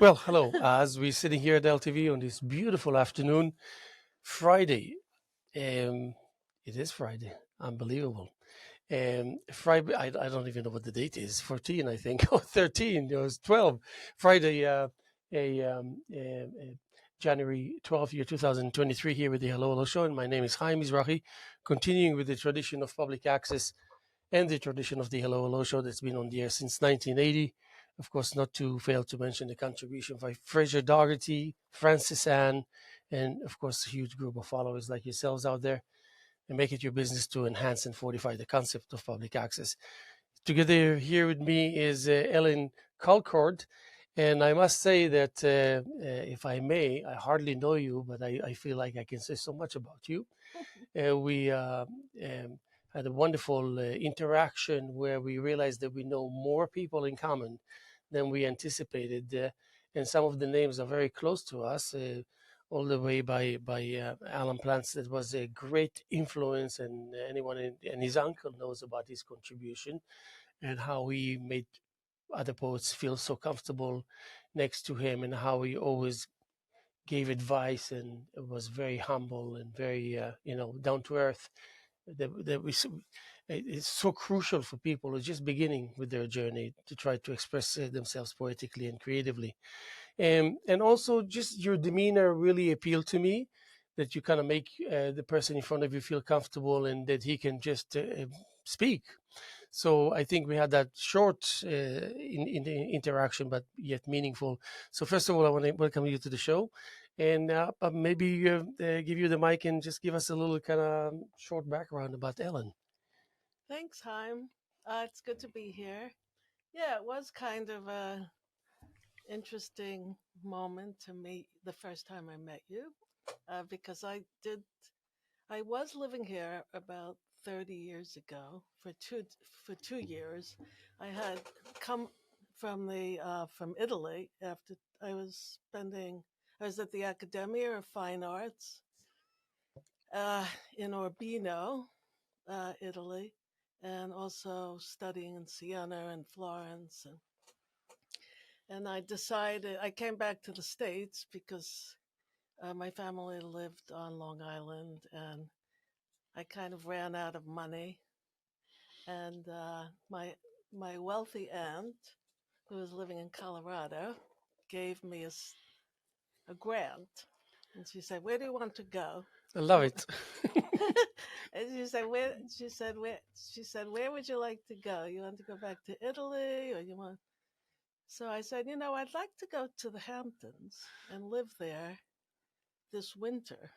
Well, hello. As we're sitting here at LTV on this beautiful afternoon, Friday. Um, it is Friday. Unbelievable. Friday. I don't even know what the date is. 14, I think, or 13. It was 12. Friday. A, January 12th, year 2023. Here with the Hello Hello Show, and my name is Haim Mizrahi. Continuing with the tradition of public access and the tradition of the Hello Hello Show that's been on the air since 1980. Of course, not to fail to mention the contribution by Fraser Dougherty, Francis Ann, and of course, a huge group of followers like yourselves out there, and make it your business to enhance and fortify the concept of public access. Together here with me is Ellen Colcord. And I must say that, if I may, I hardly know you, but I feel like I can say so much about you. We had a wonderful interaction where we realized that we know more people in common than we anticipated, and some of the names are very close to us. All the way by Alan Plants, that was a great influence, and anyone and his uncle knows about his contribution and how he made other poets feel so comfortable next to him, and how he always gave advice and was very humble and very down to earth. It's so crucial for people who are just beginning with their journey to try to express themselves poetically and creatively. And also, just your demeanor really appealed to me, that you kind of make the person in front of you feel comfortable and that he can just speak. So I think we had that short in the interaction, but yet meaningful. So first of all, I want to welcome you to the show, and maybe give you the mic and just give us a little kind of short background about Ellen. Thanks, Haim. It's good to be here. Yeah, it was kind of a interesting moment to meet the first time I met you, because I was living here about 30 years ago for 2 years. I had come from Italy after I was at the Accademia of Fine Arts uh, in Urbino, Italy, and also studying in Siena and Florence. And I decided I came back to the States because my family lived on Long Island, and I kind of ran out of money. And my wealthy aunt, who was living in Colorado, gave me a grant, and she said, "Where do you want to go?" I love it. And she said, where would you like to go? You want to go back to Italy, or you want? So I said, I'd like to go to the Hamptons and live there this winter.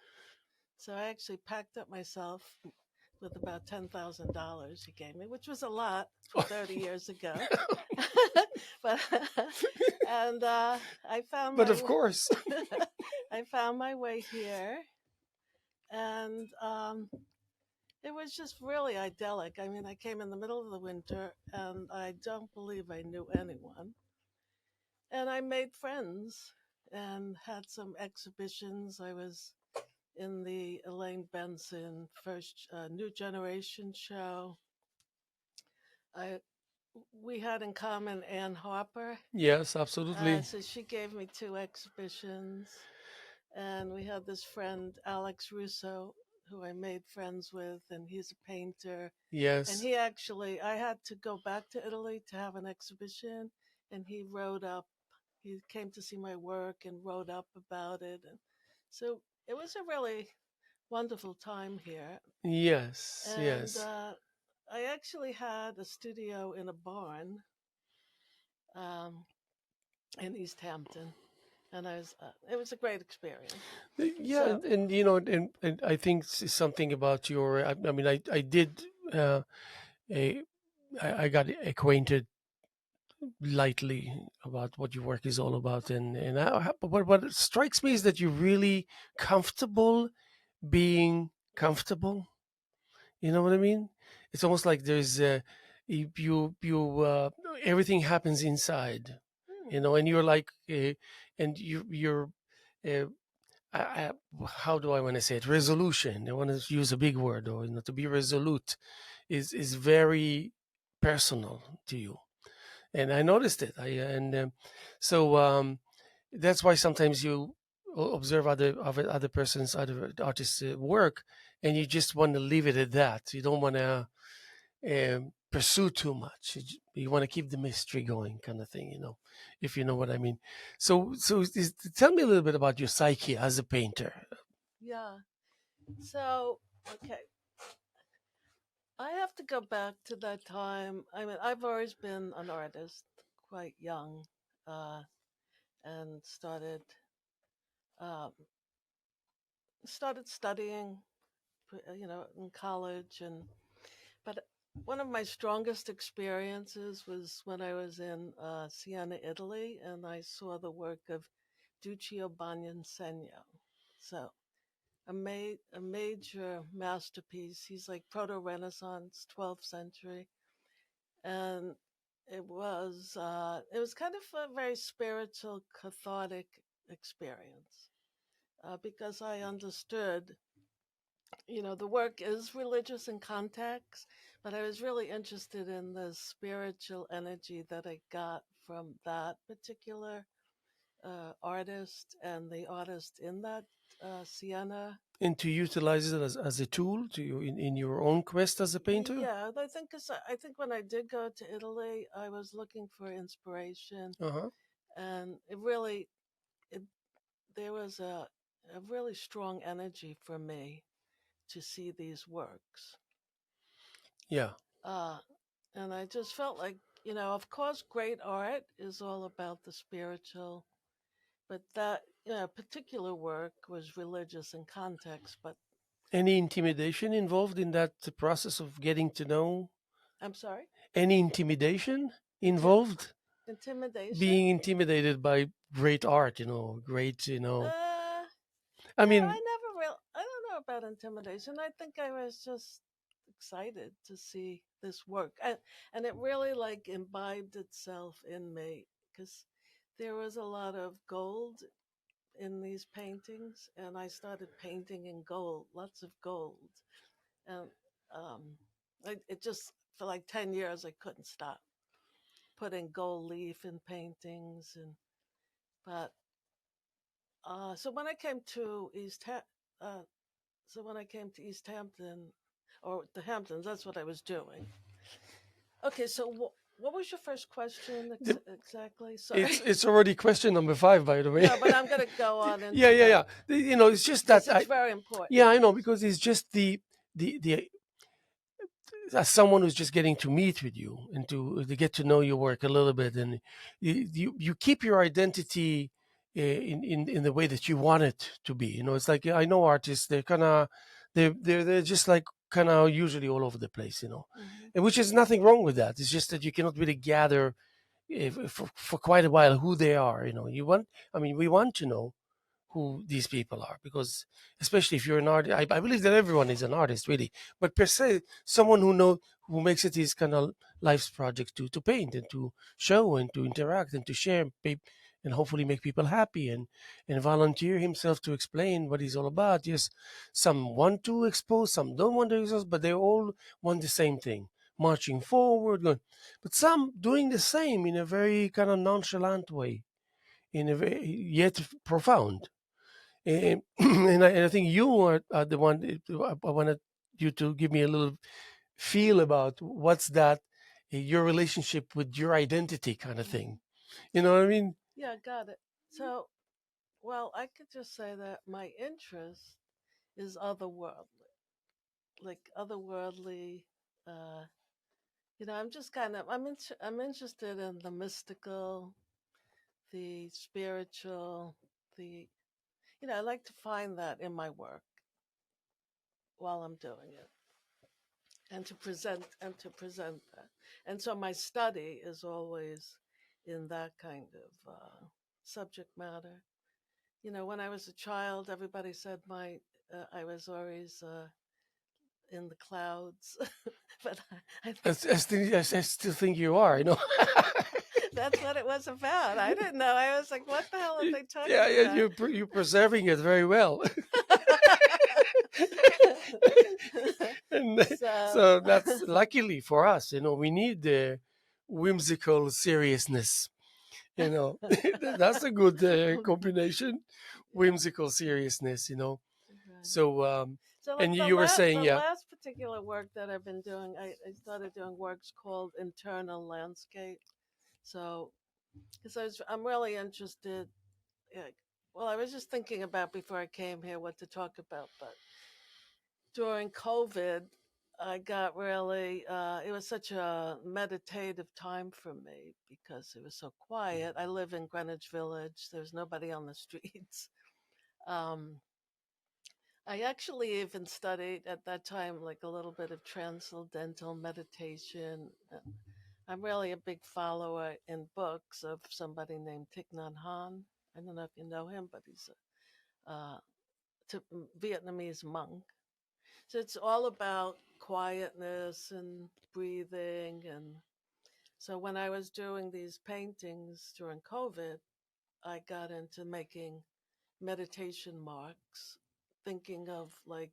So I actually packed up myself with about $10,000 he gave me, which was a lot for 30 years ago. but and I found But my of course. I found my way here, and it was just really idyllic. I mean, I came in the middle of the winter, and I don't believe I knew anyone. And I made friends and had some exhibitions. I was in the Elaine Benson first New Generation show. I We had in common Ann Harper, Yes, absolutely. so she gave me two exhibitions, and we had this friend Alex Russo, who I made friends with, and he's a painter. And Yes. I had to go back to Italy to have an exhibition, and he came to see my work and wrote up about it. And so it was a really wonderful time here. Yes. And Yes. I actually had a studio in a barn um, in East Hampton, and it was a great experience. Yeah, So, and and I think something about your. I mean, I did. A, I got acquainted lightly about what your work is all about, and what strikes me is that you're really comfortable being comfortable. You know what I mean? It's almost like there's you everything happens inside, hmm, and you're like, and you're. Uh, I, how do I want to say it? Resolution. I want to use a big word, or to be resolute, is very personal to you, and I noticed it. So that's why sometimes you observe other persons, other artists' work, and you just want to leave it at that. You don't want to pursue too much. You want to keep the mystery going, kind of thing, if you know what I mean. So tell me a little bit about your psyche as a painter. Yeah. So, okay. I have to go back to that time. I mean, I've always been an artist, quite young, uh, and um, started studying, in college. But one of my strongest experiences was when I was in Siena, Italy, and I saw the work of Duccio Bagnansegno. So a major masterpiece. He's like proto-Renaissance, 12th century, and it was kind of a very spiritual, cathartic experience because I understood, the work is religious in context, but I was really interested in the spiritual energy that I got from that particular artist and the artist in that Siena. And to utilize it as a tool in your own quest as a painter. Yeah, I think when I did go to Italy, I was looking for inspiration, Uh-huh. and it there was a really strong energy for me to see these works. Yeah. Uh, and I just felt like, of course, great art is all about the spiritual, but that, particular work was religious in context. But Any intimidation involved in that process of getting to know? I'm sorry, Any intimidation Inti- involved? intimidation? Being intimidated by great art, great, I mean, I don't know about intimidation. I think I was just excited to see this work. And it really like imbibed itself in me because there was a lot of gold in these paintings, and I started painting in gold, lots of gold. And um, it just, for like 10 years, I couldn't stop putting gold leaf in paintings. But so when I came to uh, East Hampton, or the Hamptons, that's what I was doing. Okay, so what was your first question the, exactly? Sorry. it's already question number 5, by the way. No, but I'm going to go on Yeah, into yeah, that yeah. It's just because that it's very important. yeah, I know, Yes. because it's just the as someone who's just getting to meet with you and to get to know your work a little bit, and you keep your identity in the way that you want it to be. It's like, I know artists, they're kind of they're just like kind of usually all over the place, Hmm. and which is nothing wrong with that. It's just that you cannot really gather for quite a while who they are. We want to know who these people are, because especially if you're an artist, I believe that everyone is an artist, really, but per se someone who makes it his kind of life's project to paint and to show and to interact and to share, and hopefully make people happy, and volunteer himself to explain what he's all about. Yes, some want to expose, some don't want to expose, but they all want the same thing, marching forward, going, but some doing the same in a very kind of nonchalant way, in a very yet profound. And, and I think you are the one. I wanted you to give me a little feel about what's that, your relationship with your identity, kind of Hmm. thing. You know what I mean? Yeah, got it. So, well, I could just say that my interest is otherworldly, like otherworldly. Uh, I'm just I'm interested in the mystical, the spiritual, the I like to find that in my work while I'm doing it, and to present that. And so my study is always in that kind of subject matter. When I was a child, everybody said I was always in the clouds, but I I still think you are. that's what it was about. I didn't know. I was like, what the hell are they Yeah, talking yeah, about? you're preserving it very well. And So, so that's luckily for us. We need whimsical seriousness. You know, that's a good combination. Whimsical seriousness. You know, Right. so So, like and you were saying, the yeah, last particular work that I've been doing, I started doing works called internal landscape. So, because I'm really interested. Yeah, well, I was just thinking about before I came here what to talk about, but during COVID, I got really, it was such a meditative time for me because it was so quiet. I live in Greenwich Village, there's nobody on the streets. Um, I actually even studied at that time like a little bit of transcendental meditation. I'm really a big follower in books of somebody named Thich Nhat Hanh. I don't know if you know him, but he's a Vietnamese monk. So it's all about quietness and breathing. And so when I was doing these paintings during COVID, I got into making meditation marks, thinking of like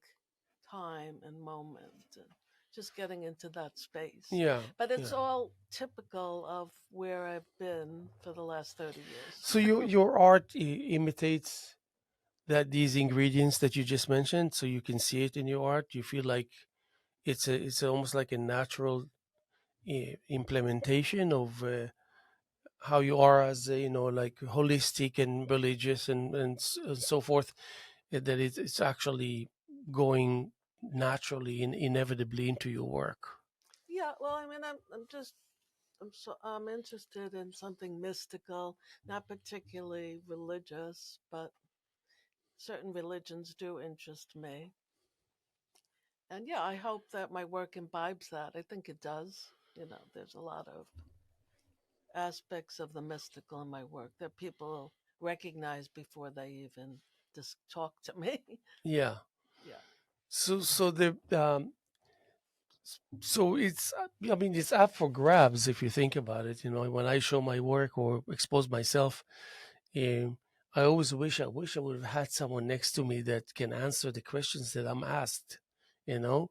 time and moment and just getting into that space. yeah, But yeah. it's all typical of where I've been for the last 30 years. So your art imitates that these ingredients that you just mentioned, so you can see it in your art. You feel like it's almost like a natural implementation of how you are as a, like holistic and religious and so forth. That it's actually going naturally and inevitably into your work. Yeah, well, I mean, I'm just I'm interested in something mystical, not particularly religious, but certain religions do interest me. And yeah, I hope that my work imbibes that. I think it does. You know, there's a lot of aspects of the mystical in my work that people recognize before they even just talk to me. Yeah. Yeah. So the so it's I mean it's up for grabs if you think about it. When I show my work or expose myself, um, I always wish I would have had someone next to me that can answer the questions that I'm asked. You know,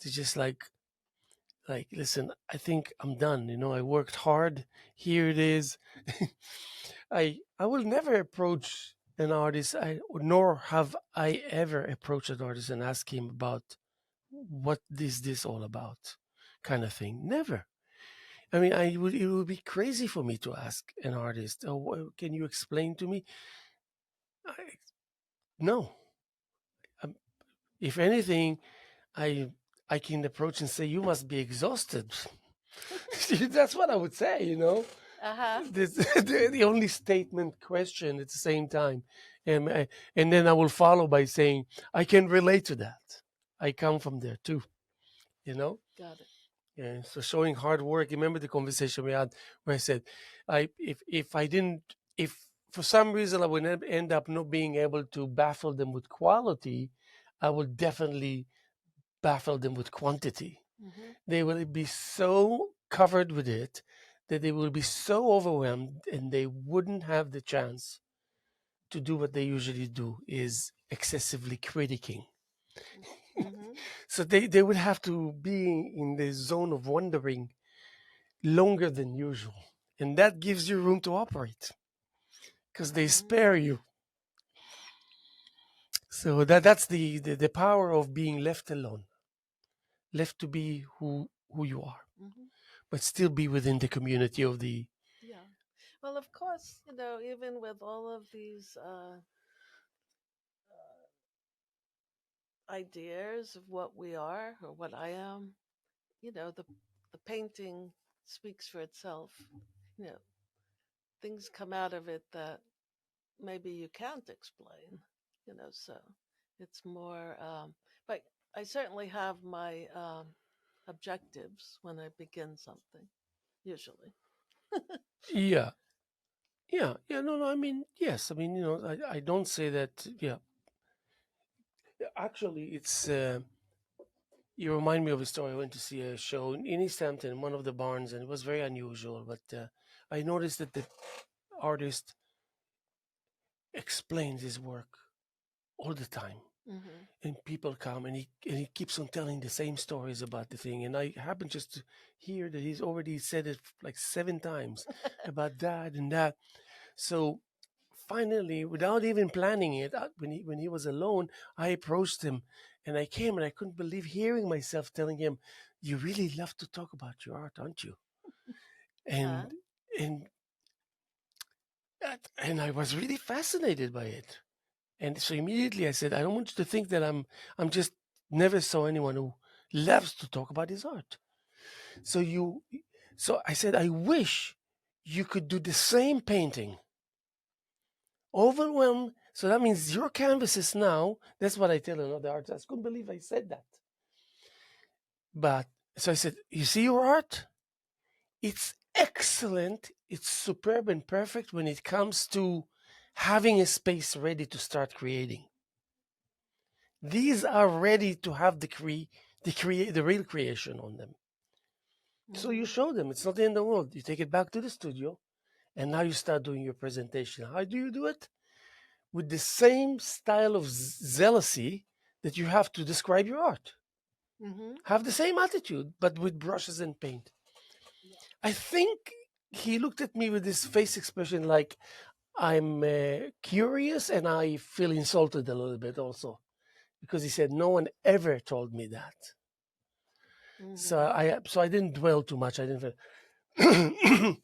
to just like listen, I think I'm done. I worked hard. Here it is. I will never approach an artist, nor have I ever approached an artist and ask him about what is this all about, kind of thing. Never. I mean, it would be crazy for me to ask an artist, "Oh, can you explain to me?" I, no. Um, if anything, I I can approach and say, "You must be exhausted." That's what I would say. Uh huh. This, the only statement question at the same time, and then I will follow by saying, "I can relate to that. I come from there too." You know. Got it. Yeah, so showing hard work. Remember the conversation we had where I said, if I didn't, if for some reason I would end up not being able to baffle them with quality, I will definitely baffle them with quantity. Mm-hmm. They will be so covered with it that they will be so overwhelmed and they wouldn't have the chance to do what they usually do, is excessively critiquing. Mm-hmm. So they would have to be in the zone of wondering longer than usual. And that gives you room to operate because they Mm-hmm. spare you. So that's the power of being left alone, left to be who you are, Mm-hmm. but still be within the community of the. Yeah. Well, of course, even with all of these ideas of what we are or what I am, the painting speaks for itself. You know, things come out of it that maybe you can't explain. So it's more. But I certainly have my objectives when I begin something. Usually. Yeah, yeah. No, no. I mean, yes. I mean, I don't say that. Yeah, actually, it's. You remind me of a story. I went to see a show in East Hampton, one of the barns, and it was very unusual. But I noticed that the artist explains his work all the time. Mm-hmm. And people come, and he keeps on telling the same stories about the thing. And I happen just to hear that he's already said it like 7 times about that and that. So finally, without even planning it, when he was alone, I approached him, and I came, and I couldn't believe hearing myself telling him, "You really love to talk about your art, aren't you?" Uh, And and and I was really fascinated by it. And so immediately I said, "I don't want you to think that I'm just never saw anyone who loves to talk about his art." So you, so I said, "I wish you could do the same painting, overwhelm." So that means your canvases now. That's what I tell another artist. I couldn't believe I said that. But so I said, "You see your art? It's excellent. It's superb and perfect when it comes to having a space ready to start creating. These are ready to have the real creation on them." So you mm-hmm. show them it's not the end of the world. You take it back to the studio, and now you start doing your presentation. How do you do it? With the same style of zealousy that you have to describe your art. Mm-hmm. Have the same attitude, but with brushes and paint. I think he looked at me with this face expression like I'm curious, and I feel insulted a little bit also, because he said no one ever told me that. Mm-hmm. So I didn't dwell too much. I didn't feel.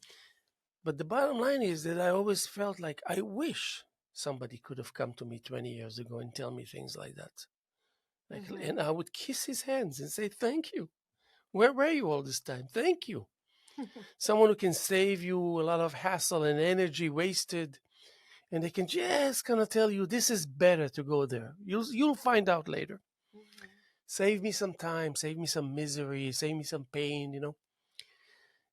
But the bottom line is that I always felt like I wish somebody could have come to me 20 years ago and tell me things like that. Like, and I would kiss his hands and say, "Thank you. Where were you all this time? Thank you." Mm-hmm. Someone who can save you a lot of hassle and energy wasted, and they can just kind of tell you this is better to go there. You'll find out later. Save me some time, save me some misery, save me some pain.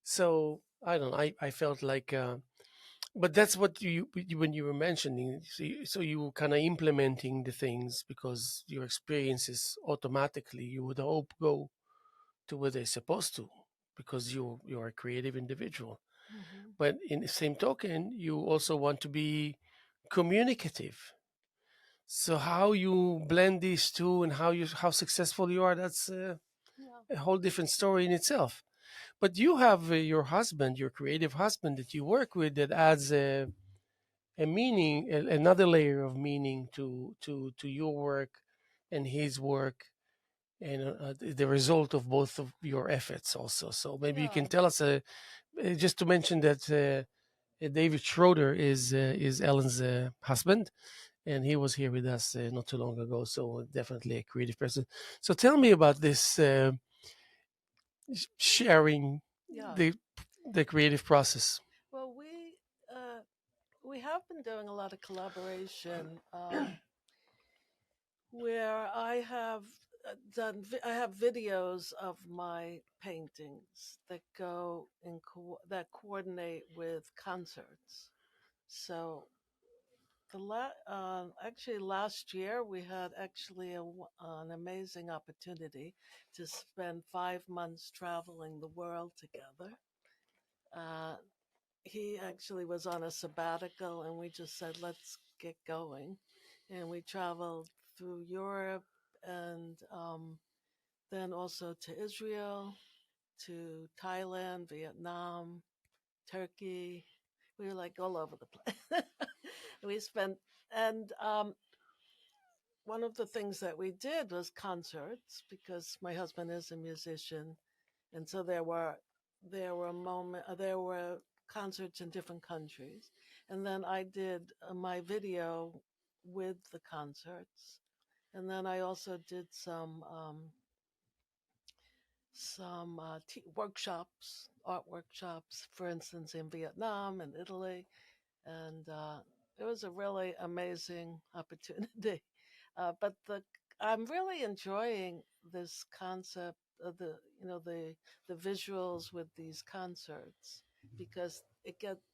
So I don't know. I felt like but that's what when you were mentioning, so you were kind of implementing the things because your experiences automatically you would hope go to where they're supposed to, because you're a creative individual. Mm-hmm. But in the same token, you also want to be communicative. So how you blend these two and how successful you are, that's Yeah. a whole different story in itself. But you have your husband, your creative husband that you work with, that adds a meaning, another layer of meaning to your work and his work, and the result of both of your efforts also. So maybe you Yeah. can tell us, just to mention that David Schroeder is Ellen's husband, and he was here with us not too long ago. So definitely a creative person. So tell me about this sharing Yeah. the the creative process. Well, we have been doing a lot of collaboration where I have videos of my paintings that go in that coordinate with concerts. So actually last year we had actually an amazing opportunity to spend 5 months traveling the world together. Uh, he actually was on a sabbatical, and we just said, let's get going. And we traveled through Europe, and then also to Israel, to Thailand, Vietnam, Turkey. We were like all over the place. we spent, and one of the things that we did was concerts, because my husband is a musician, and so there were concerts in different countries, and then I did my video with the concerts, and then I also did some workshops, art workshops, for instance, in Vietnam and Italy, and it was a really amazing opportunity. But I'm really enjoying this concept of the visuals with these concerts, because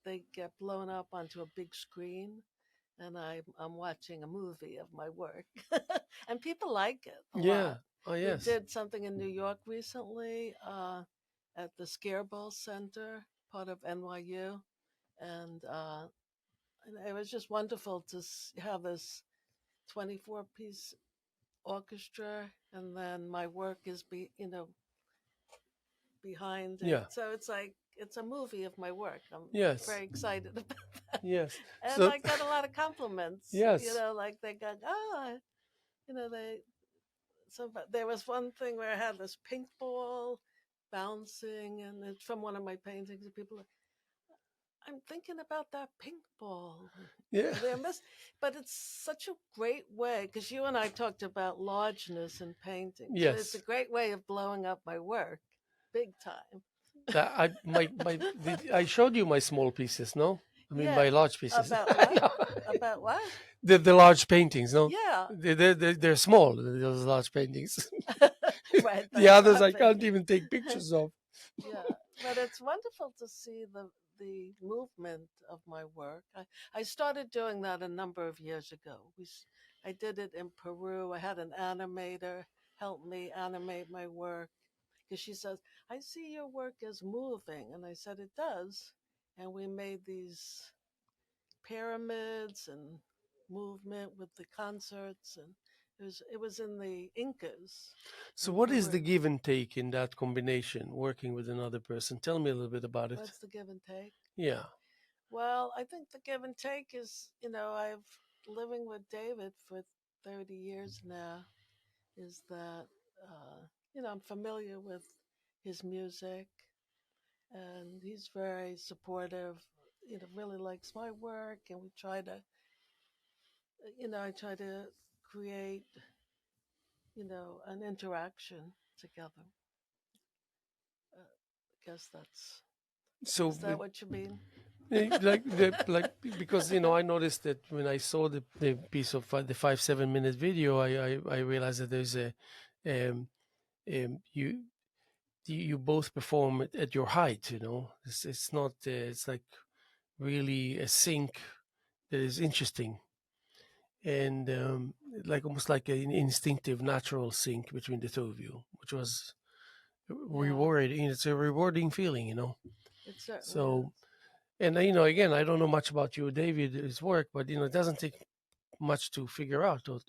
they get blown up onto a big screen, and I'm watching a movie of my work, and people like it a lot. Yeah. Oh We yes. did something in New York recently at the Scareball Center, part of NYU, and it was just wonderful to have this 24 piece. orchestra, and then my work is behind it. Yeah. So it's like it's a movie of my work. I'm Yes. very excited about that. Yes. And So I got a lot of compliments, yes. like they got, they, there was one thing where I had this pink ball bouncing, and it's from one of my paintings, and people are, I'm thinking about that pink ball. Yeah. They're but it's such a great way because you and I talked about largeness in painting. So it's a Yes. great way of blowing up my work, big time. That I showed you my small pieces, no? I mean Yeah. my large pieces. About what? About what? The large paintings, no? Yeah. They're small, those large paintings. Right. The That's others what I'm I can't thinking. even take pictures of. Yeah. But it's wonderful to see the movement of my work. I started doing that a number of years ago. I did it in Peru. I had an animator help me animate my work because she says, I see your work as moving. And I said, it does. And we made these pyramids and movement with the concerts. And it was in the Incas So in what is the Peru. give and take in that combination, working with another person? Tell me a little bit about it. What's the give and take? Yeah. Well, I think the give and take is, I've living with David for 30 years now, is that, I'm familiar with his music, and he's very supportive, really likes my work. And we try to, I try to create, an interaction together. I guess So is that what you mean? because I noticed that when I saw the piece of the 5-7 minute video, I realized that there's a um, you you both perform at your height. It's not it's like really a sync that is interesting, and like almost like an instinctive natural sync between the two of you, which was Yeah, rewarding. It's a rewarding feeling. it certainly So, is. and again, I don't know much about you, David, his work, but it doesn't take much to figure out, or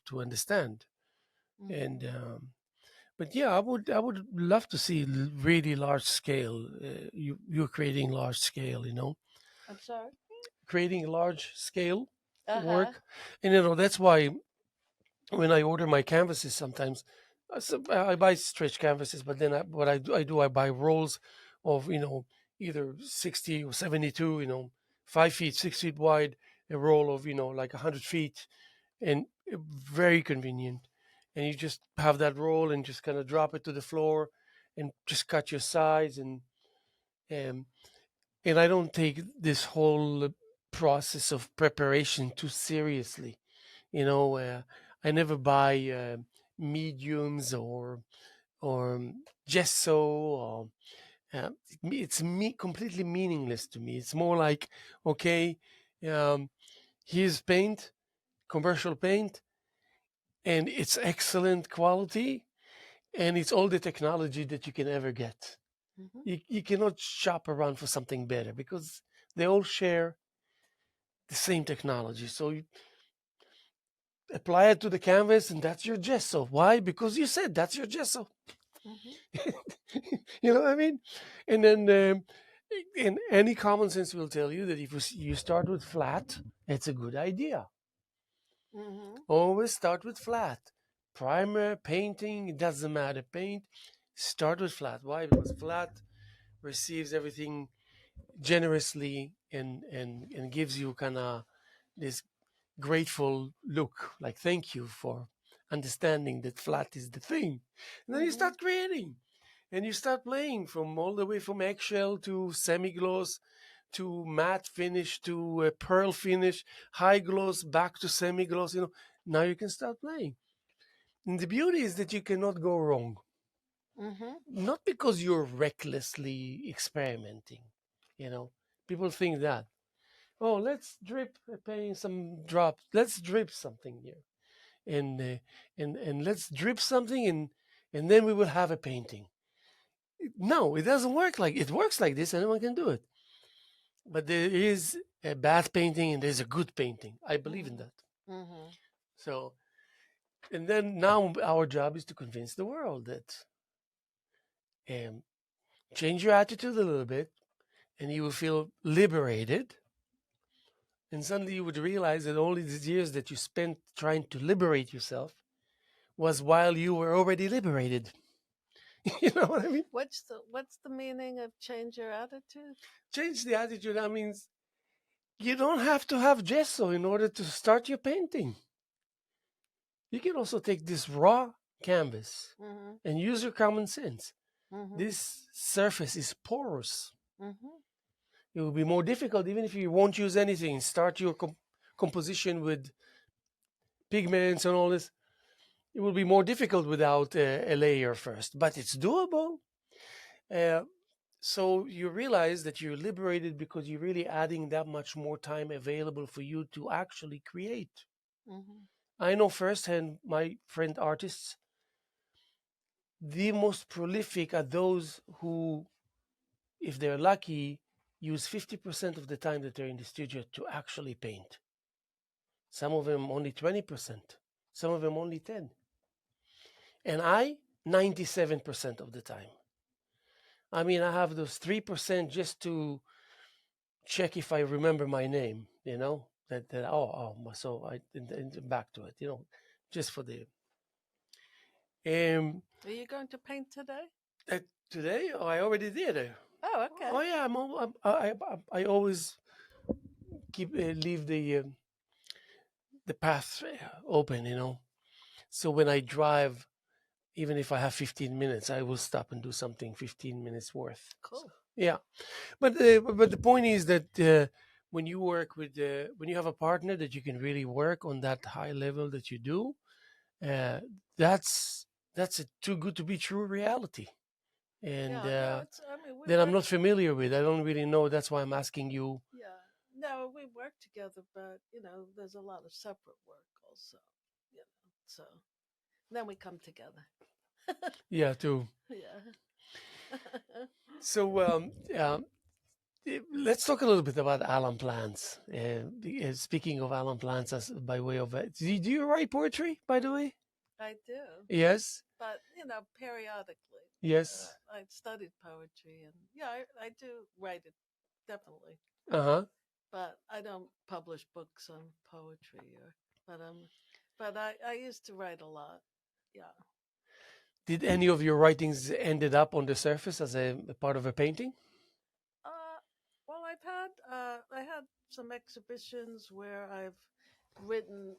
to understand. And Hmm. but yeah, I would love to see really large scale. You're creating large scale, I'm sorry. creating large scale Uh huh. work, and that's why when I order my canvases, sometimes I buy stretch canvases, but then what I buy rolls of either 60 or 72, 5 feet, 6 feet wide, a roll of like 100 feet, and very convenient. And you just have that roll and just kind of drop it to the floor, and just cut your sides, um, and I don't take this whole process of preparation too seriously. I never buy mediums or gesso, or it's completely meaningless to me. It's more like, okay, um, here's paint, commercial paint, and it's excellent quality, and it's all the technology that you can ever get. Hmm. You cannot shop around for something better because they all share the same technology. So you apply it to the canvas, and that's your gesso. Why? Because you said that's your gesso. Hmm. You know what I mean? And then, and any common sense will tell you that if you start with flat, it's a good idea. Hmm. Always start with flat. Primer, painting, it doesn't matter. Paint, start with flat. Why? Because flat receives everything generously, and gives you kind of this grateful look, like thank you for understanding that flat is the thing. And then you Hmm. start creating, and you start playing from all the way from eggshell to semi-gloss to matte finish to pearl finish, high gloss back to semi-gloss. Now you can start playing, and the beauty is that you cannot go wrong. Hmm. Not because you're recklessly experimenting. you know People think that, oh, let's drip paying some drops, let's drip something here, and let's drip something, and then we will have a painting. No, it doesn't work like it works like this. Anyone can do it, but there is a bad painting and there's a good painting. I believe in Hmm. that. Hmm. So And then now our job is to convince the world that um, change your attitude a little bit, and you will feel liberated. And suddenly you would realize that all these years that you spent trying to liberate yourself was while you were already liberated. You know what I mean? What's the meaning of change your attitude? Change the attitude. That means you don't have to have gesso in order to start your painting. You can also take this raw canvas Mm-hmm. and use your common sense. Mm-hmm. This surface is porous. Mm-hmm. It will be more difficult even if you won't use anything. Start your composition with pigments and all this. It will be more difficult without a layer first, but it's doable. Uh, so you realize that you're liberated because you're really adding that much more time available for you to actually create. Mm-hmm. I know firsthand my friend artists, the most prolific are those who, if they're lucky, use 50% of the time that they're in the studio to actually paint. Some of them only 20%, some of them only 10. And I, 97% of the time. I mean, I have those 3% just to check if I remember my name, so and back to it, just for the um Are you going to paint today? uh, today. Oh, I already did. Oh, okay. Oh yeah, I always keep leave the path open, So when I drive, even if I have 15 minutes, I will stop and do something 15 minutes worth. So, Cool. yeah, but the point is that when you work with when you have a partner that you can really work on that high level that you do, uh, that's a too good to be true reality, and Yeah, no, it's. I mean, we that I'm work. not familiar with. I don't really know. That's why I'm asking you. Yeah, no, we work together, but there's a lot of separate work also. So then we come together. Yeah, too. Yeah. So let's talk a little bit about Alan plants. Speaking of Alan plants, as by way of do you write poetry, by the way? I do, Yes, but periodically. yes. I studied poetry, and yeah, I do write it definitely, Uh huh. but I don't publish books on poetry but I used to write a lot. Yeah. Did any of your writings ended up on the surface as a part of a painting? Uh, well, I had some exhibitions where I've written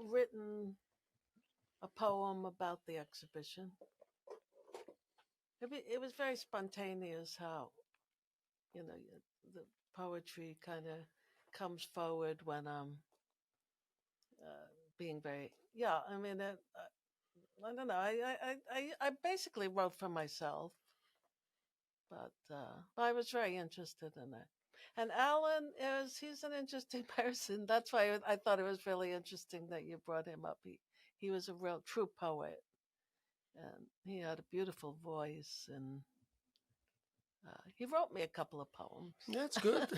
written a poem about the exhibition. It was very spontaneous how the poetry kind of comes forward when I'm being very yeah. I mean, I don't know. I basically wrote for myself, but I was very interested in it. And Alan he's an interesting person. That's why I thought it was really interesting that you brought him up. He was a real true poet, and he had a beautiful voice, and he wrote me a couple of poems. That's good.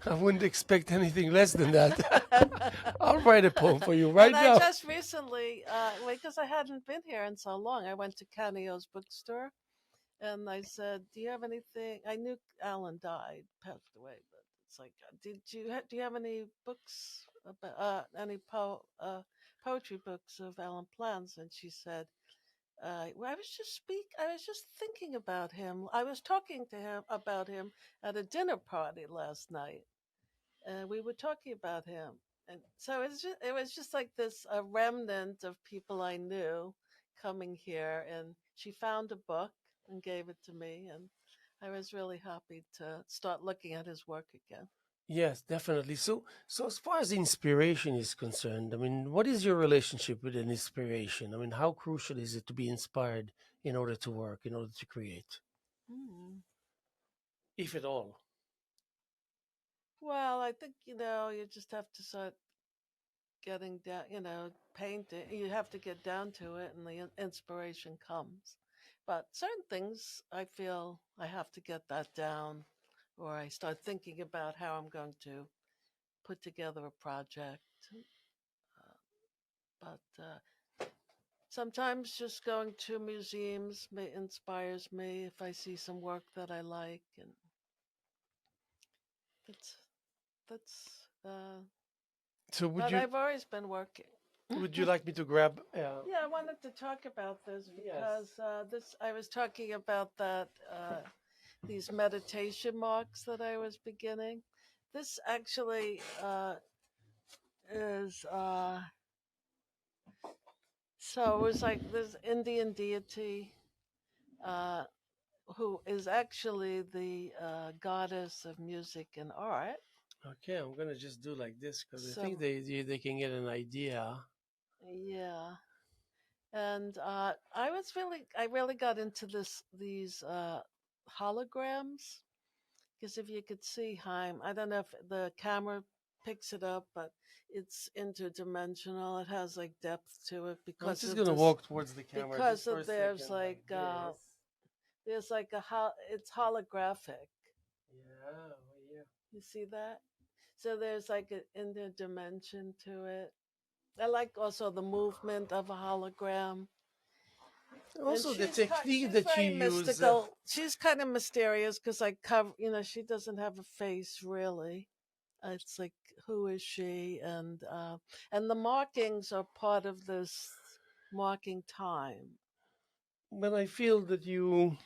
I wouldn't expect anything less than that. I'll write a poem for you And right I now. just recently, because I hadn't been here in so long, I went to Canio's bookstore and I said, "Do you have anything?" I knew Alan died, passed away, but it's like, do you have any books about poetry books of Alan Plans? And she said, well, I was just thinking about him. I was talking to him about him at a dinner party last night, and we were talking about him." And so it was just like this a remnant of people I knew coming here, and she found a book and gave it to me, and I was really happy to start looking at his work again. Yes, definitely. So as far as inspiration is concerned, I mean, what is your relationship with an inspiration? I mean, how crucial is it to be inspired in order to work, in order to create, Hmm. if at all? Well, I think you just have to start getting down, painting. You have to get down to it, and the inspiration comes. But certain things, I feel I have to get that down, or I start thinking about how I'm going to put together a project. But sometimes just going to museums inspires me if I see some work that I like, and that's that's. So would But you I've always been working. would you like me to grab? Yeah, I wanted to talk about this Yes. because this I was talking about that these meditation marks that I was beginning. This actually is so it was like this Indian deity uh, who is actually the goddess of music and art. Okay, I'm gonna just do like this because I think So they can get an idea. yeah, and I really got into these holograms because if you could see Haim, I don't know if the camera picks it up, but it's interdimensional. It has like depth to it I'm because just of gonna this. walk towards the camera Because just for of a second, like this. there's like it's holographic. Yeah, yeah. You see that? So there's like an interdimension to it. I like also the movement of a hologram. And Also, the technique she's that you very use. mystical. She's kind of mysterious because I cover, she doesn't have a face really. It's like who is she, and the markings are part of this marking time. But I feel that you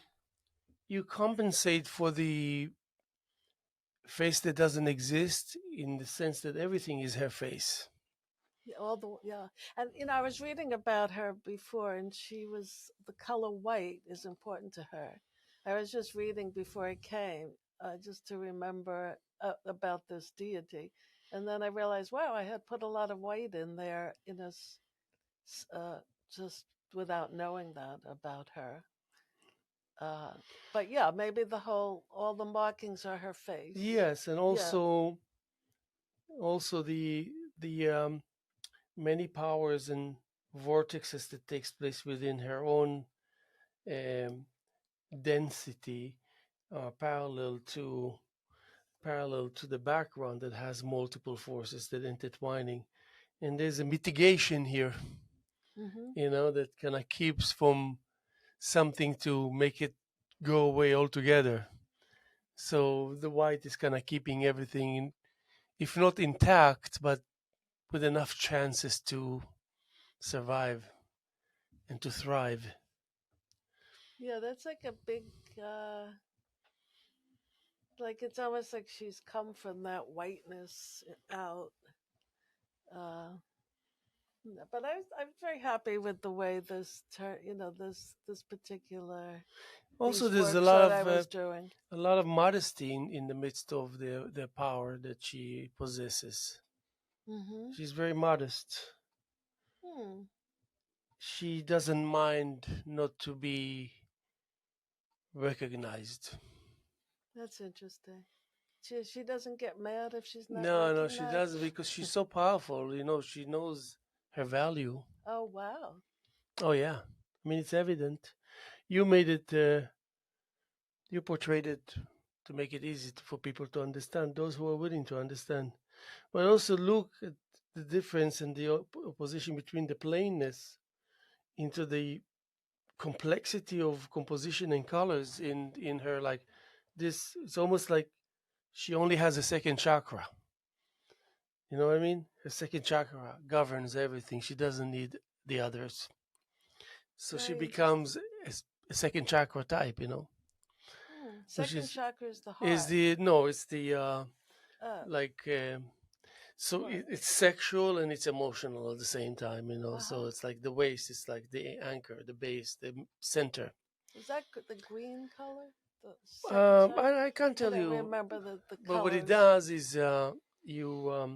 compensate for the face that doesn't exist in the sense that everything is her face. Yeah, and I was reading about her before, and she was the color white is important to her. I was just reading before I came, just to remember about this deity, and then I realized, wow, I had put a lot of white in there, uh, just without knowing that about her. Uh, but yeah, maybe all the markings are her face. Yes, and Yeah. also the many powers and vortexes that takes place within her own um, density are parallel to the background that has multiple forces that intertwining, and there's a mitigation here, Hmm. that kind of keeps from something to make it go away altogether. So the white is kind of keeping everything, if not intact, but with enough chances to survive and to thrive. Yeah, that's like a big. Like it's almost like she's come from that whiteness out. Uh, but I'm very happy with the way this particular Also, these there's works that I was doing. a lot of modesty in the midst of the power that she possesses. Mm-hmm. She's very modest. Hmm. She doesn't mind not to be recognized. That's interesting. She doesn't get mad if she's not No, no, she recognized. doesn't because she's so powerful. She knows her value. Oh wow. Oh yeah, I mean it's evident. You made it. You portrayed it to make it easy for people to understand. Those who are willing to understand, but also look at the difference and the opposition between the plainness into the complexity of composition and colors in her. Like this, it's almost like she only has a second chakra. You know what I mean? Her second chakra governs everything. She doesn't need the others. So she Very becomes interesting. a second chakra type, which Second chakra is the is heart. the no, it's the Uh, like so what? it's sexual and it's emotional at the same time, Uh So huh. it's like the waist, it's like the anchor, the base, the center. Is that the green color? The second chakra? I can't I tell don't you, remember the but what it colors. does is you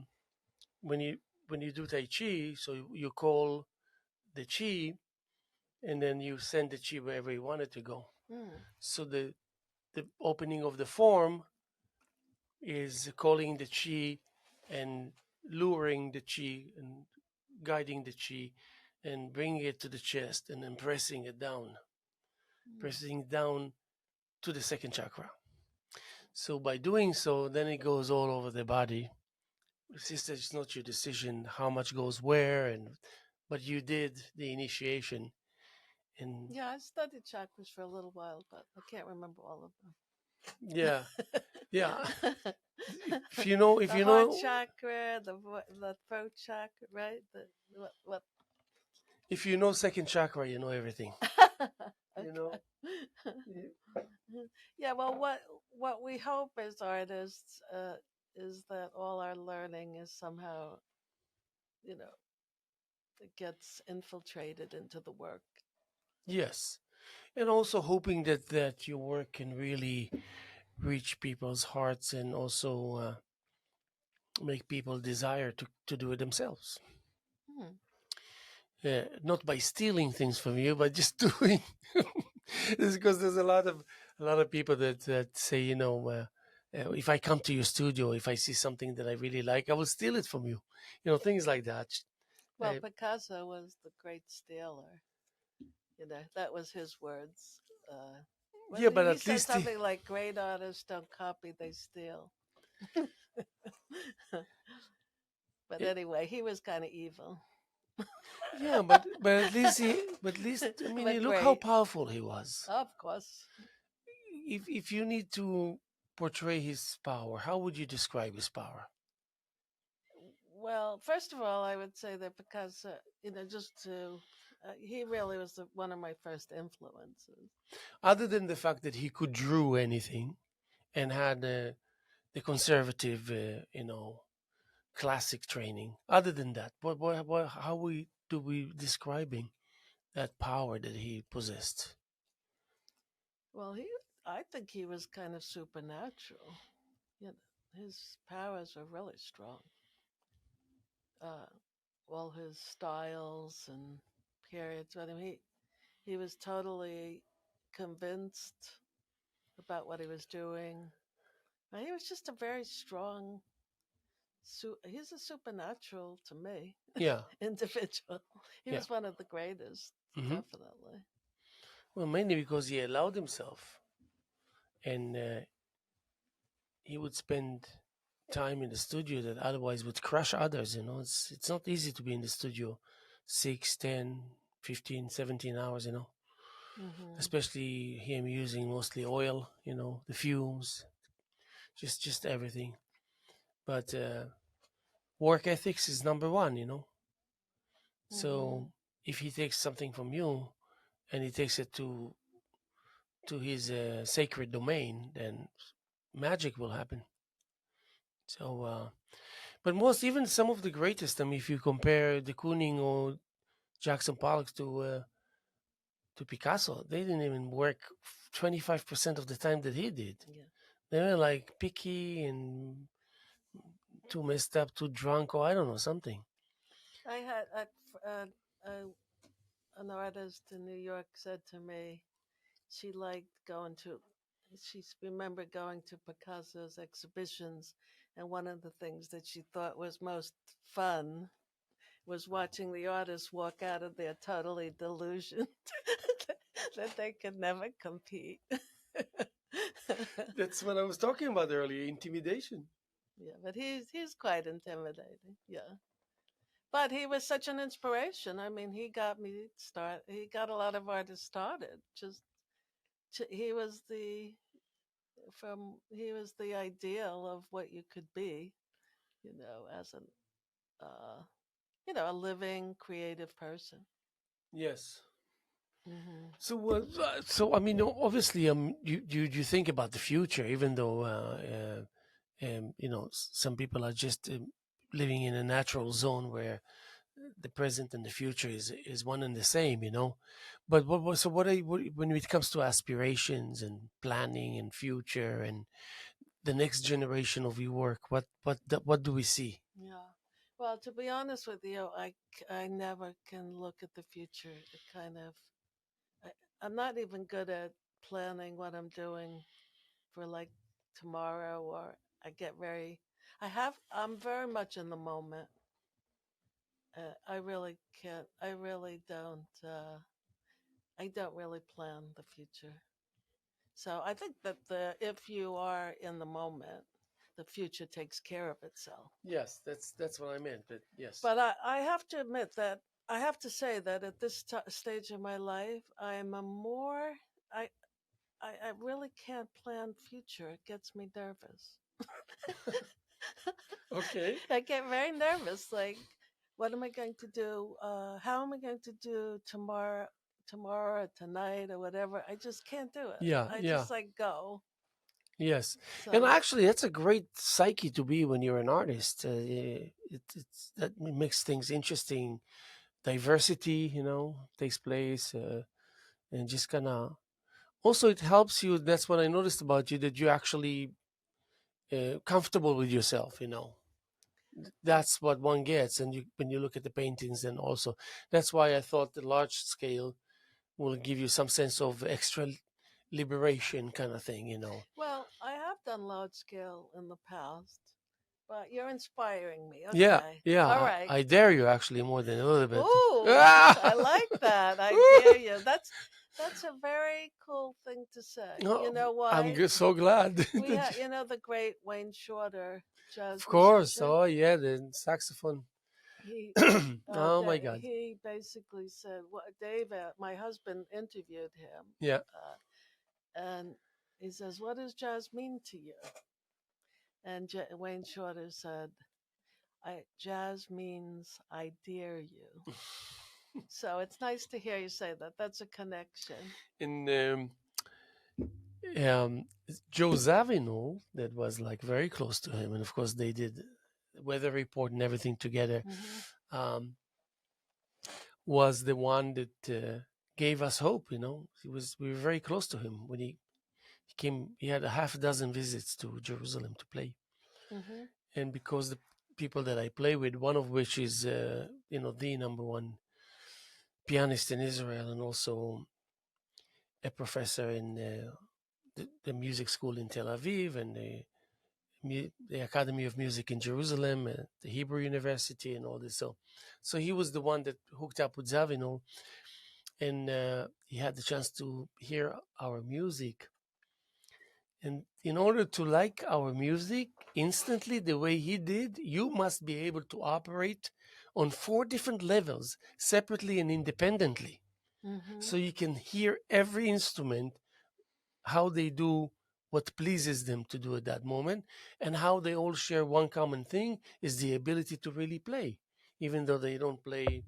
when you when you do Tai Chi, so you call the Chi and then you send the Chi wherever you want it to go. Mm. So the opening of the form is calling the Chi and luring the Chi and guiding the Chi and bringing it to the chest and then Mm. pressing down to the second chakra. So by doing so, then it goes all over the body. It's just it's not your decision how much goes where and but you did the initiation, and Yeah, I studied chakras for a little while, but I can't remember all of yeah, yeah. them. If you know, if The you heart know, chakra, the throat chakra, right? What? if you know second chakra, you know everything. You know. Okay. Yeah. Yeah. Well, what we hope as artists is that all our learning is somehow, you know, it gets infiltrated into the work. Yes, and also hoping that your work can really reach people's hearts and also make people desire to do it themselves. Hmm. Not by stealing things from you, but just doing. It's because there's a lot of people that say, if I come to your studio, if I see something that I really like, I will steal it from you. Things like that. Well, Uh, Picasso was the great stealer. That was his words. What yeah, did but he at said least something like, "Great artists don't copy, they steal." But it, anyway, he was kind of evil, yeah, but at least I mean, you but look how great, powerful he was. of course. If you need to portray his power, how would you describe his power? Well, first of all, I would say that because just to he really was one of my first influences. Other than the fact that he could drew anything and had the conservative, classic training. Other than that, how we describing that power that he possessed? Well, I think he was kind of supernatural. You know, his powers were really strong. Uh, all his styles and periods. I mean, he was totally convinced about what he was doing. And he was just a very strong. He's a supernatural to me Yeah, individual. He yeah. was one of the greatest, Hmm. definitely. Well, mainly because he allowed himself, and he would spend time in the studio that otherwise would crush others. It's not easy to be in the studio 6, 10, 15, 17 hours. Hmm. Especially him using mostly oil. The fumes, just everything. But work ethics is number one. Hmm. So if he takes something from you and he takes it to his sacred domain, then magic will happen. So, but most even some of the greatest. I mean, if you compare de Kooning or Jackson Pollock to Picasso, they didn't even work 25% of the time that he did. Yeah. They were like picky and too messed up, too drunk, or I don't know something. I had an artist in New York said to me she liked going to, she remembered going to Picasso's exhibitions, and one of the things that she thought was most fun was watching the artists walk out of their totally delusioned that they could never compete. That's what I was talking about earlier. Intimidation. Yeah, but he's quite intimidating. Yeah, but he was such an inspiration. I mean, he got me start. He got a lot of artists started. He was the ideal of what you could be. As an uh, a living creative person. Yes. Hmm. So I mean, obviously, you think about the future, even though some people are just living in a natural zone where the present and the future is one and the same. But when it comes to aspirations and planning and future and the next generation of your work, what do we see? Yeah. Well, to be honest with you, I never can look at the future. It kind of I, I'm not even good at planning what I'm doing for like tomorrow, or I get very I'm very much in the moment. I really can't. I don't really plan the future. So I think that the if you are in the moment, the future takes care of itself. Yes, that's what I meant. But yes, But I have to admit that I have to say that at this stage of my life, I'm a more I, I really can't plan future. It gets me nervous. Okay. I get very nervous. Like, what am I going to do? How am I going to do tomorrow or tonight or whatever? I just can't do it. Yeah, I yeah. just like go. Yes, and So, actually, that's a great psyche to be when you're an artist. It's that makes things interesting. Diversity, takes place, and just kind of. Also, it helps you. That's what I noticed about you, that you're actually comfortable with yourself. yeah. That's what one gets, and when you look at the paintings, and also that's why I thought the large scale will give you some sense of extra liberation, kind of thing. Well, I have done large scale in the past, but you're inspiring me. Yeah, Okay. yeah. All right. I dare you actually more than a little bit. Ooh, I Ah! like that. I dare you. That's a very cool thing to say. You Oh, know I'm why? so glad. We that had, the great Wayne Shorter, of jazz course. musician. Oh yeah, the saxophone. He Oh my God. he basically said, "What Dave? My husband interviewed him, Yeah. and he says, "What does jazz mean to you?" And Wayne Shorter said, "Jazz means I dare you." So it's nice to hear you say that. That's a connection. And um, Joe Zavino, that was like very close to him, and of course they did weather report and everything together. Hmm. Um, was the one that gave us hope. We were very close to him when he came. He had a half a dozen visits to Jerusalem to play, Hmm. and because the people that I play with, one of which is the number one pianist in Israel, and also a professor in the music school in Tel Aviv, and the Academy of Music in Jerusalem, the Hebrew University, and all this. So he was the one that hooked up with Zavino, and he had the chance to hear our music. And in order to like our music instantly the way he did, you must be able to operate on 4 different levels, separately and independently. Hmm. So you can hear every instrument, how they do what pleases them to do at that moment, and how they all share one common thing is the ability to really play, even though they don't play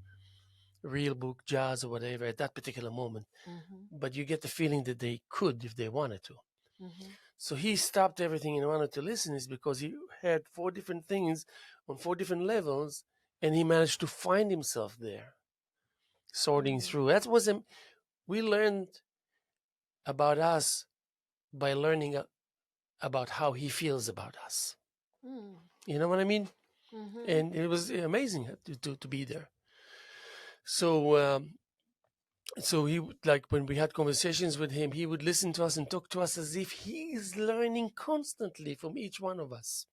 real book jazz or whatever at that particular moment. Hmm. But you get the feeling that they could if they wanted to. Hmm. So he stopped everything and wanted to listen is because he had 4 different things on 4 different levels, and he managed to find himself there, sorting Hmm. through. That was him. We learned about us by learning about how he feels about us. Hmm. You know what I mean? Hmm. And it was amazing to be there. So he like when we had conversations with him, he would listen to us and talk to us as if he is learning constantly from each one of us,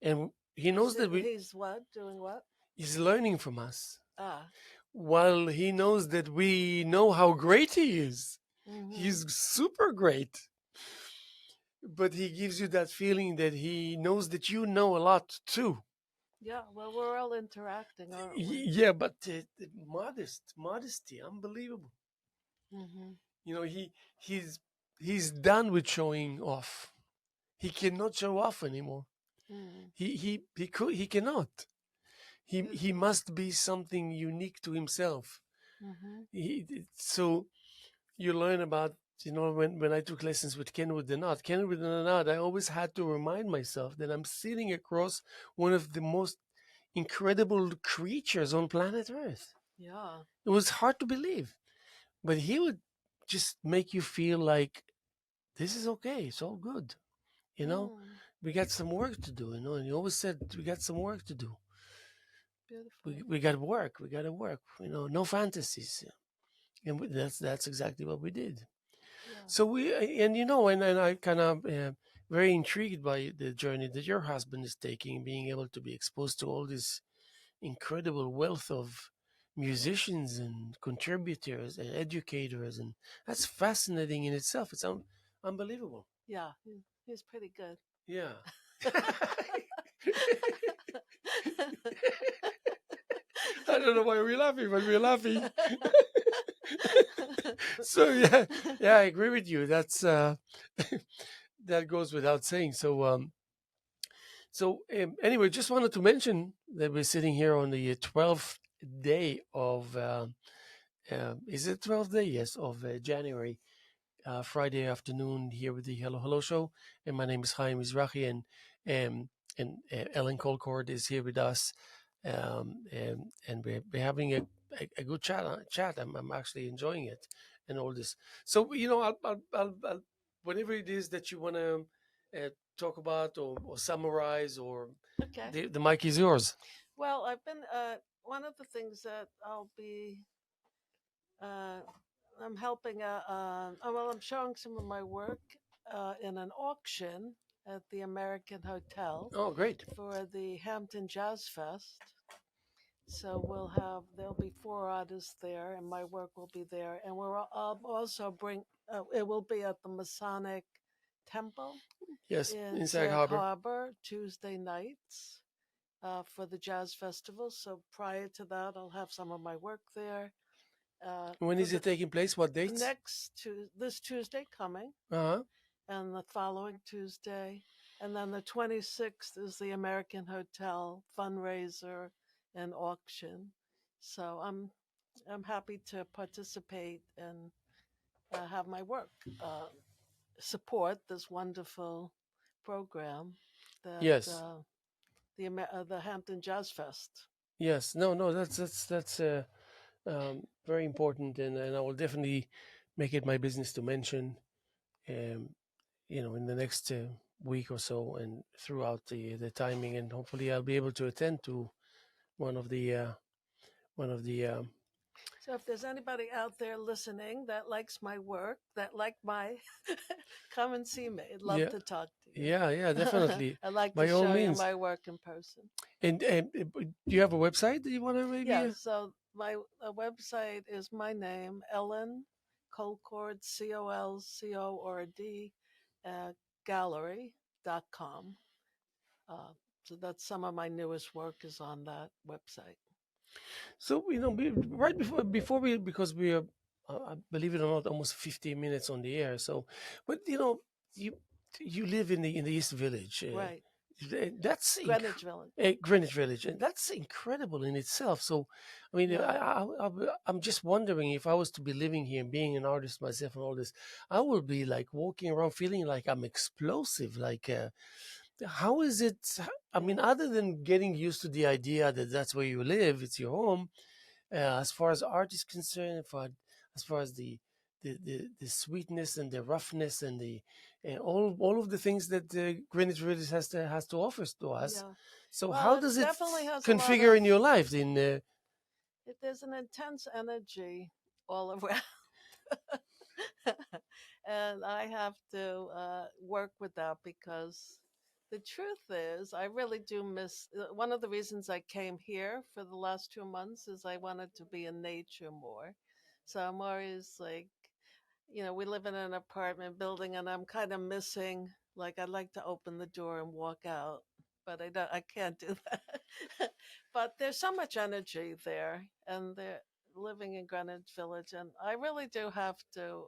and he knows that He's what? Doing what? he's learning from us, Ah. while he knows that we know how great he is. Hmm. He's super great, but he gives you that feeling that he knows that you know a lot too. Yeah. Well, we're all interacting, aren't we? Yeah, but modesty, unbelievable. Hmm. He's done with showing off. He cannot show off anymore. Mm. He cannot. He Beautiful. must be something unique to himself. Hmm. So you learn about when I took lessons with Kenwood the Nod, I always had to remind myself that I'm sitting across one of the most incredible creatures on planet Earth. Yeah. It was hard to believe, but he would just make you feel like this is okay. It's all good. You know, Mm. we got some work to do. And he always said we got some work to do. Beautiful. We got to work. We got to work. No fantasies. And that's exactly what we did. Yeah. So and I kind of very intrigued by the journey that your husband is taking, being able to be exposed to all this incredible wealth of musicians and contributors and educators, and that's fascinating in itself. It's unbelievable. Yeah. He's pretty good. Yeah. I don't know why we're laughing, but we're laughing. So yeah, yeah, I agree with you. That's that goes without saying. Anyway, just wanted to mention that we're sitting here on the 12th day of is it 12th day? Yes, of January, Friday afternoon here with the Hello Hello Show, and my name is Haim Mizrahi, and Ellen Colcord is here with us, and we're having a good chat. I'm actually enjoying it and all this. So I'll whatever it is that you want to talk about or summarize, or Okay. the mic is yours. Well, I've been one of the things that I'll be uh, I'm helping. Well, I'm showing some of my work in an auction at the American Hotel Oh, great. for the Hampton Jazz Fest. So there'll be four artists there, and my work will be there. And I'll also bring, it will be at the Masonic Temple Yes, in inside Sag Harbor. Harbor Tuesday nights for the Jazz Festival. So prior to that, I'll have some of my work there. When For is the it taking place? What dates? this Tuesday coming, Uh-huh. and the following Tuesday, and then the 26th is the American Hotel fundraiser and auction. So I'm happy to participate and have my work support this wonderful program that Yes. the Hampton Jazz Fest. Yes. No, no, that's very important, and I will definitely make it my business to mention, um, in the next week or so, and throughout the timing, and hopefully I'll be able to attend to one of the uh, one of the. So if there's anybody out there listening that likes my work, that like my, come and see me. I'd love Yeah, to talk to yeah, yeah, you. definitely, I'd like to by all show you means. my work in person. And do you have a website that you want to maybe? Yeah, so my website is my name, Ellen Colcord, Colcord, gallery.com. Uh, so that's some of my newest work is on that website. So right before we, because we are, believe it or not, almost 15 minutes on the air. So, but you you live in the East Village. Right. That's Greenwich Village. Greenwich Village, and that's incredible in itself. So, I mean, Yeah. I'm just wondering, if I was to be living here and being an artist myself and all this, I would be like walking around feeling like I'm explosive. Like, how is it? I mean, Yeah. other than getting used to the idea that that's where you live, it's your home. As far as art is concerned, as far as the sweetness and the roughness and the all of the things that Greenwich Village has to offer to us. Yeah. So Well, how it does it definitely has a lot configure of in your life? there's an intense energy all around. And I have to work with that because the truth is, I really do miss. One of the reasons I came here for the last 2 months is I wanted to be in nature more. So I'm always like, we live in an apartment building, and I'm kind of missing. Like, I'd like to open the door and walk out, but I can't do that. But there's so much energy there, and they're living in Greenwich Village, and I really do have to.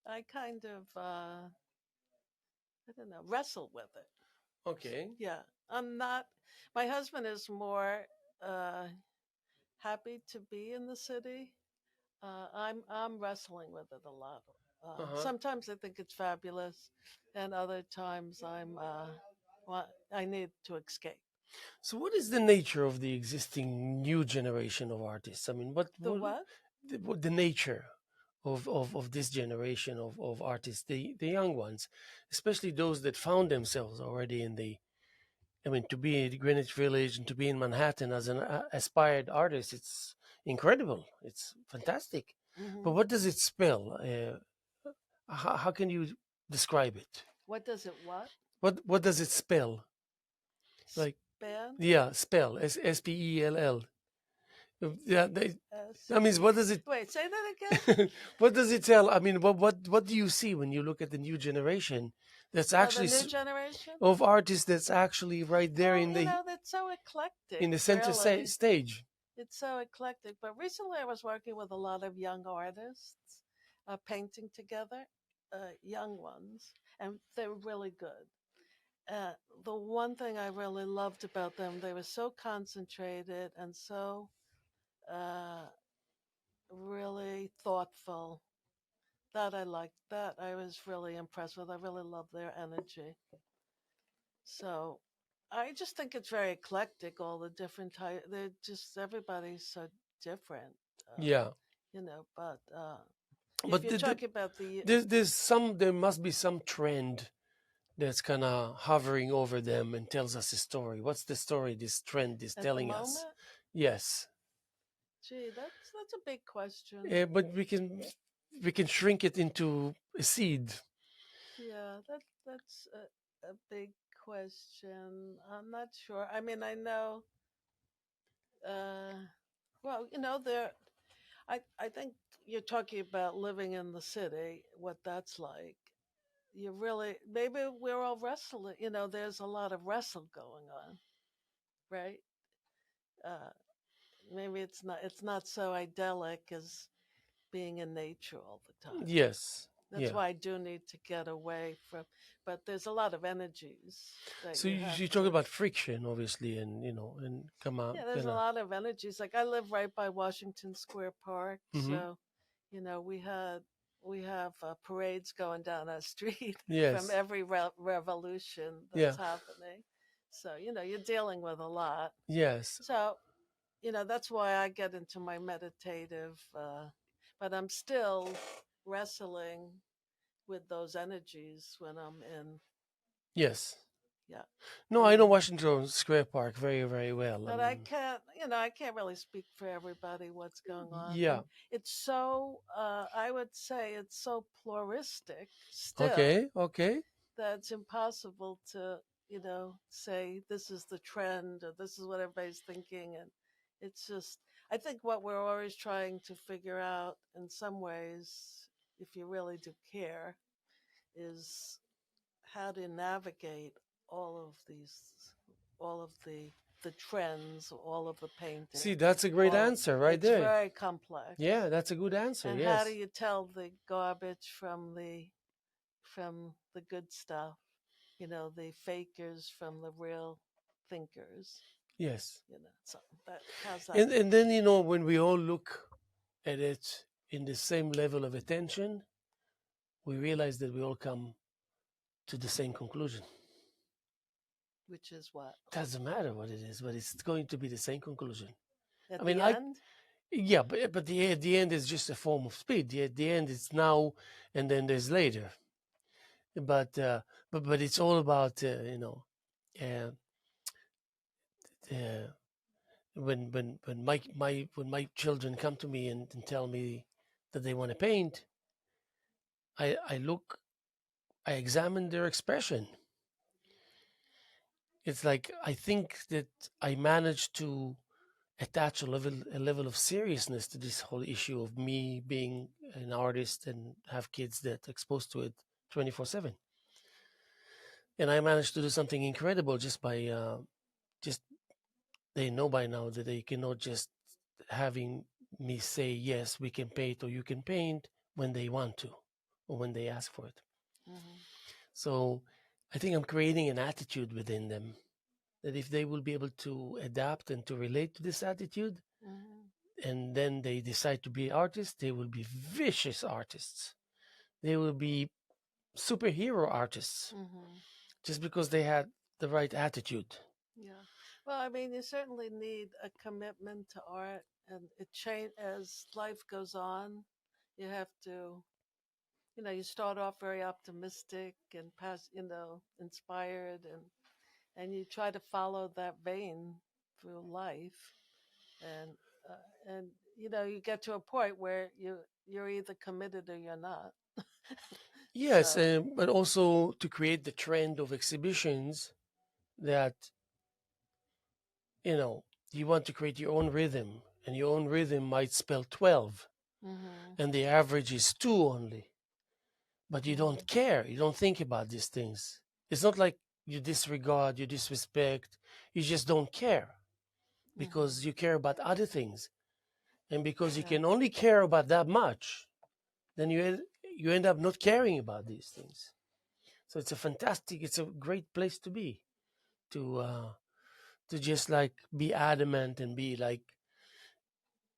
I kind of, I don't know, wrestle with it. Okay. Yeah, I'm not. My husband is more uh, happy to be in the city. I'm wrestling with it a lot. Uh-huh. Sometimes I think it's fabulous, and other times I need to escape. So what is the nature of the existing new generation of artists? I mean, The what? what the nature of this generation of artists, the young ones, especially those that found themselves already in the, I mean, to be in Greenwich Village and to be in Manhattan as an aspired artist, it's incredible. It's fantastic. But Hmm. what does it spell? How can you describe it? What does it what? What does it spell? Like, Span? yeah, spell Spell. Yeah, S that means, P. what does it? Wait, say that again. What does it tell? I mean, what do you see when you look at the new generation? that's Oh, the actually new generation? of artists that's actually right there Well, you know, that's so in eclectic, the center really. stage. It's so eclectic. But recently I was working with a lot of young artists, painting together, young ones, and they were really good. Uh, the one thing I really loved about them, they were so concentrated and so uh, really thoughtful. That I liked. That I was really impressed with. I really love their energy. So I just think it's very eclectic. All the different type. They're just everybody's so different. Uh, Yeah, but if but you're talking about there must be some trend that's kind of hovering over them and tells us a story. What's the story this trend is at the telling us? moment, Yes. gee, that's a big question. But we can shrink it into a seed. Yeah, that's a big question. I'm not sure. I mean, I know. Uh, well, there. I think you're talking about living in the city, what that's like. You really maybe we're all wrestling. There's a lot of wrestle going on, right? Uh, Maybe it's not so idyllic as being in nature all the time. Yes. That's Yeah. why I do need to get away from. But there's a lot of energies that So you you, have you talk to. about friction, obviously, and and come on, Yeah, there's a lot of energies. Like I live right by Washington Square Park, hmm so we have parades going down our street from Yes. every revolution Yeah. that's happening. So you're dealing with a lot. Yes. So that's why I get into my meditative. But I'm still wrestling with those energies when I'm in. Yes. Yeah, No, I know in Washington Square Park very, very well. I But I mean, can't, I can't really speak for everybody what's going on. yeah. And it's so, I would say it's so pluralistic still Okay. Okay. that it's impossible to, say this is the trend or this is what everybody's thinking. And it's just, I think what we're always trying to figure out in some ways, if you really do care, is how to navigate all of these, all of the trends, all of the See, painting, that's a great all answer right it's there. very complex. Yeah, that's a good answer. And how do Yes. you tell the garbage from the good stuff? The fakers from the real thinkers. Yes. So how's that And work then for you? when we all look at it in the same level of attention, we realize that we all come to the same conclusion. Which is what? Doesn't matter what it is, but it's going to be the same conclusion. I At mean, the end? yeah, but the end is just a form of speed. The end is now, and then there's later. But it's all about uh, uh, when my children come to me and tell me that they want to paint, I look, I examine their expression. It's like I think that I managed to attach a level of seriousness to this whole issue of me being an artist and have kids that are exposed to it 24/7. And I managed to do something incredible just by just they know by now that they cannot just having me say yes we can paint or you can paint when they want to or when they ask for it. Hmm. So I think I'm creating an attitude within them that if they will be able to adapt and to relate to this attitude, Hmm. and then they decide to be artists, they will be vicious artists. They will be superhero artists Hmm. just because they had the right attitude. Yeah. Well, I mean, you certainly need a commitment to art, and it change as life goes on. You have to, you start off very optimistic and inspired, and you try to follow that vein through life, and and you get to a point where you're either committed or you're not. Yes, So. but also to create the trend of exhibitions that, you know, you want to create your own rhythm, and your own rhythm might spell 12, Hmm. and the average is 2 only. but you don't care. You don't think about these things. It's not like you disregard, you disrespect. You just don't care because you care about other things. And because you can only care about that much, then you end up not caring about these things. So it's a great place to be, to just like be adamant and be like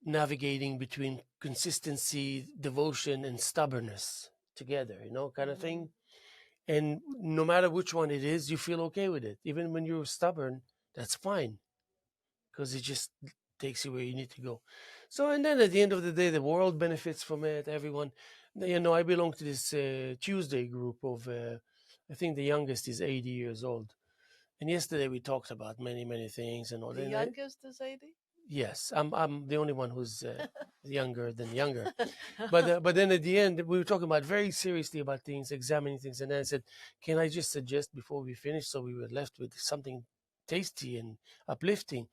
navigating between consistency, devotion, and stubbornness together, kind of thing. And no matter which one it is, you feel okay with it. Even when you're stubborn, that's fine because it just takes you where you need to go. So, and then at the end of the day, the world benefits from it. Everyone, I belong to this Tuesday group of, I think the youngest is 80 years old. And yesterday we talked about many, many things and all. The youngest is 80? Yes, I'm the only one who's younger than younger. But then at the end we were talking about very seriously about things, examining things, and then I said, "Can I just suggest before we finish, so we were left with something tasty and uplifting?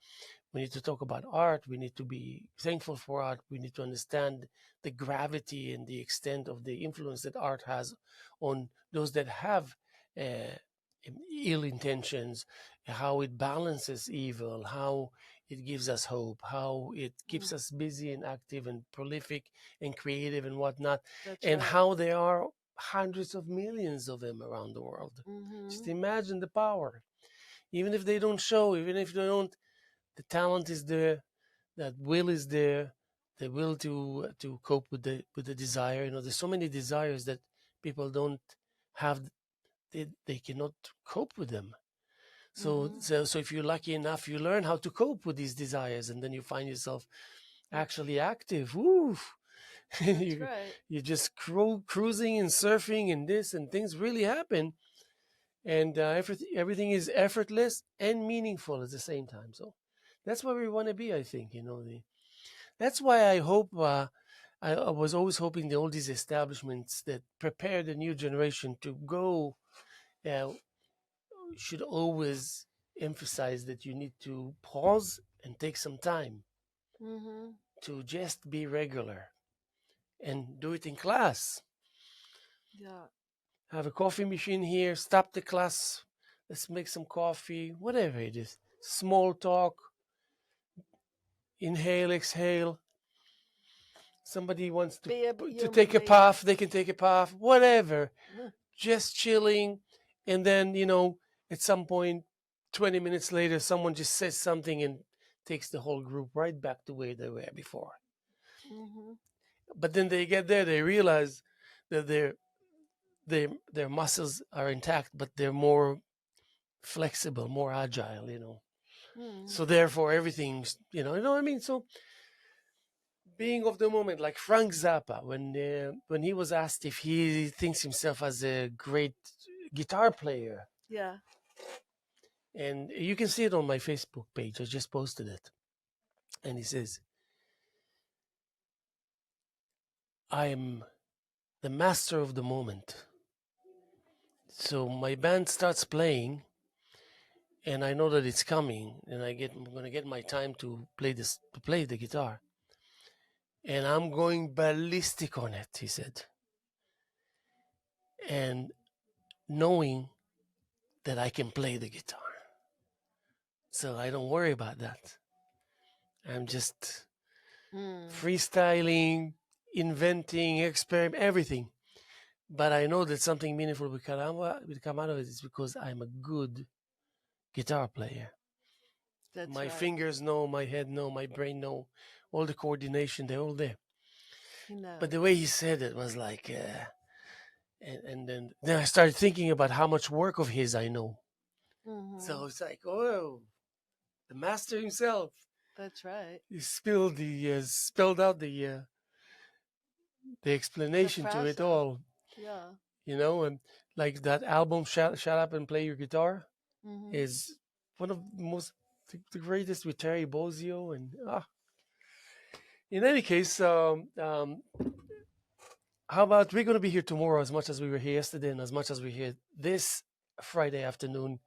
We need to talk about art. We need to be thankful for art. We need to understand the gravity and the extent of the influence that art has on those that have ill intentions, how it balances evil, how it gives us hope, how it keeps us busy and active and prolific and creative and whatnot, and how there are hundreds of millions of them around the world. Just imagine the power. Even if they don't show, even if they don't, the talent is there, that will is there, the will to cope with the desire. There's so many desires that people don't have. They cannot cope with them. So if you're lucky enough, you learn how to cope with these desires, and then you find yourself actually active. Woo! You're just cruising and surfing and this, and things really happen, and everything is effortless and meaningful at the same time. So that's where we want to be, I think. That's why I hope. I was always hoping all these establishments that prepare the new generation to go should always emphasize that you need to pause and take some time to just be regular and do it in class. Have a coffee machine here, stop the class, let's make some coffee, whatever it is. Small talk, inhale, exhale. Somebody wants to take a puff, they can take a puff, whatever. Just chilling. And then, at some point, 20 minutes later, someone just says something and takes the whole group right back to where they were before. But then they get there, they realize that their muscles are intact, but they're more flexible, more agile, So therefore, everything's, you know what I mean? So being of the moment, like Frank Zappa, when he was asked if he thinks himself as a great guitar player. Yeah. And you can see it on my Facebook page. I just posted it. And he says, I am the master of the moment. So my band starts playing, and I know that it's coming, and I'm going to get my time to play the guitar. And I'm going ballistic on it, he said. And knowing that I can play the guitar. So I don't worry about that. I'm just freestyling, inventing, experimenting, everything. But I know that something meaningful will come out of it is because I'm a good guitar player. My fingers know, my head know, my brain know, all the coordination, they're all there. But the way he said it was like, and then I started thinking about how much work of his I know. So it's like, oh, the master himself. That's right. He spelled out the explanation to it all. Yeah. And like that album, Shut Up and Play Your Guitar, is one of the greatest with Terry Bozzio. And in any case, how about we're going to be here tomorrow as much as we were here yesterday and as much as we're here this Friday afternoon,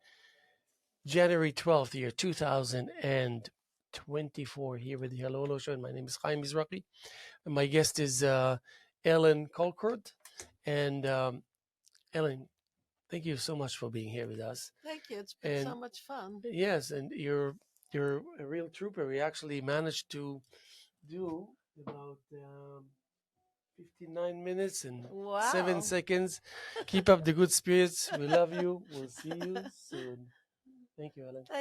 January 12th, year 2024, here with the Hello Show. And my name is Haim Mizrahi. And my guest is Ellen Colcord. And Ellen, thank you so much for being here with us. Thank you. It's been so And much fun. yes, and you're a real trooper. We actually managed to do about 59 minutes and 7 Wow. seconds. Keep up the good spirits. We love you. We'll see you soon. Thank you, Ellen. Thank